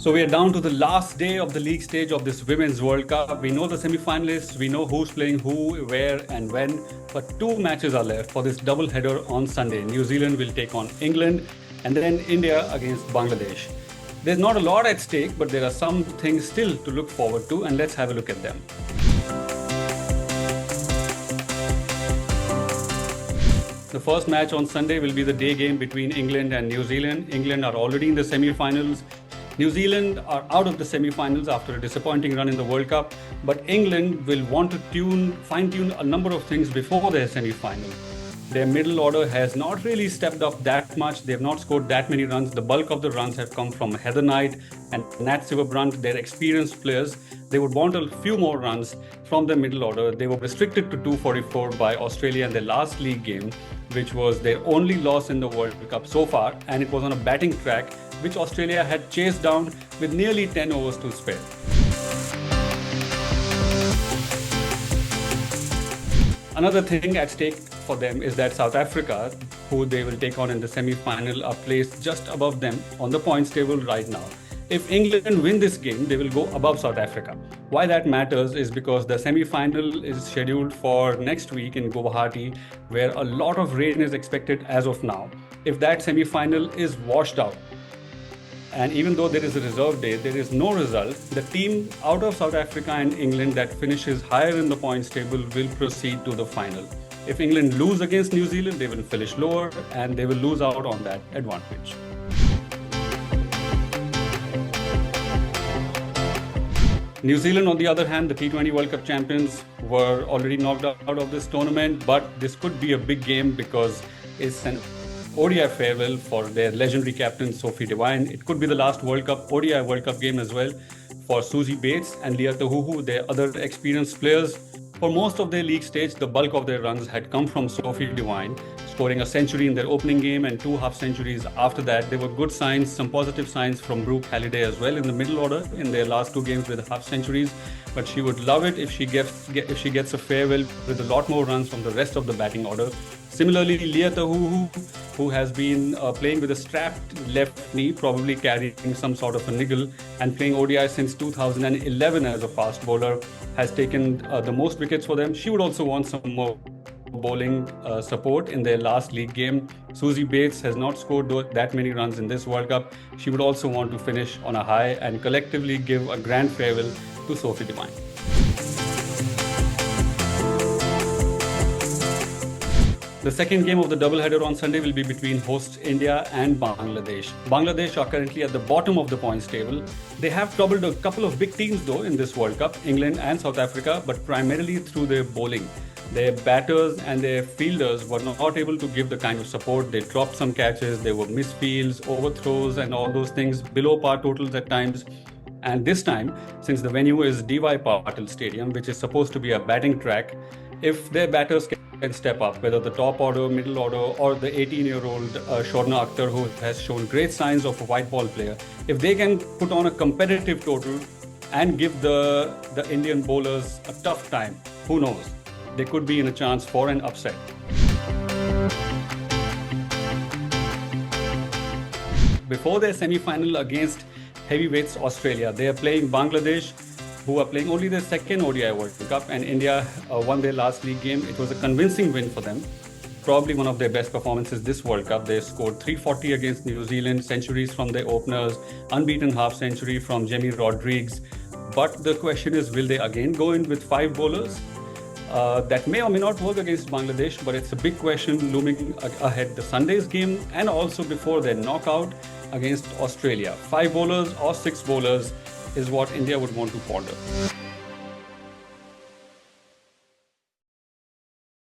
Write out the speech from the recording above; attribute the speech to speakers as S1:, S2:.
S1: So we are down to the last day of the league stage of this Women's World Cup. We know the semi-finalists, we know who's playing who, where and when, but two matches are left for this double-header on Sunday. New Zealand will take on England and then India against Bangladesh. There's not a lot at stake, but there are some things still to look forward to, and let's have a look at them. The first match on Sunday will be the day game between England and New Zealand. England are already in the semi-finals. New Zealand are out of the semi-finals after a disappointing run in the World Cup, but England will want to fine-tune a number of things before their semi-final. Their middle order has not really stepped up that much. They have not scored that many runs. The bulk of the runs have come from Heather Knight and Nat Silverbrandt, their experienced players. They would want a few more runs from their middle order. They were restricted to 244 by Australia in their last league game, which was their only loss in the World Cup so far, and it was on a batting track which Australia had chased down with nearly 10 overs to spare. Another thing at stake for them is that South Africa, who they will take on in the semi-final, are placed just above them on the points table right now. If England win this game, they will go above South Africa. Why that matters is because the semi-final is scheduled for next week in Guwahati, where a lot of rain is expected as of now. If that semi-final is washed out, and even though there is a reserve day, there is no result, the team out of South Africa and England that finishes higher in the points table will proceed to the final. If England lose against New Zealand, they will finish lower and they will lose out on that advantage. New Zealand, on the other hand, the T20 World Cup champions, were already knocked out of this tournament, but this could be a big game because it's an ODI farewell for their legendary captain Sophie Devine. It could be the last ODI World Cup game as well for Susie Bates and Leah Tahuhu, their other experienced players. For most of their league stage, the bulk of their runs had come from Sophie Devine, scoring a century in their opening game and 2 half centuries after that. There were good signs, some positive signs from Brooke Halliday as well in the middle order in their last 2 games with half centuries. But she would love it if she gets a farewell with a lot more runs from the rest of the batting order. Similarly, Leah Tahuhu, who has been playing with a strapped left knee, probably carrying some sort of a niggle, and playing ODI since 2011 as a fast bowler, has taken the most wickets for them. She would also want some more bowling support in their last league game. Susie Bates has not scored that many runs in this World Cup. She would also want to finish on a high and collectively give a grand farewell to Sophie Devine. The second game of the doubleheader on Sunday will be between hosts India and Bangladesh. Bangladesh are currently at the bottom of the points table. They have troubled a couple of big teams though in this World Cup, England and South Africa, but primarily through their bowling. Their batters and their fielders were not able to give the kind of support. They dropped some catches, there were misfields, overthrows and all those things, below par totals at times. And this time, since the venue is D.Y. Patil Stadium, which is supposed to be a batting track, if their batters can step up, whether the top order, middle order, or the 18-year-old Shorna Akhtar, who has shown great signs of a white ball player, if they can put on a competitive total and give the Indian bowlers a tough time, who knows? They could be in a chance for an upset. Before their semi-final against heavyweights Australia, they are playing Bangladesh, who are playing only their second ODI World Cup, and India won their last league game. It was a convincing win for them, probably one of their best performances this World Cup. They scored 340 against New Zealand, centuries from their openers, unbeaten half century from Jamie Rodrigues. But the question is, will they again go in with 5 bowlers? That may or may not work against Bangladesh, but it's a big question looming ahead the Sunday's game and also before their knockout against Australia. 5 bowlers or 6 bowlers is what India would want to ponder.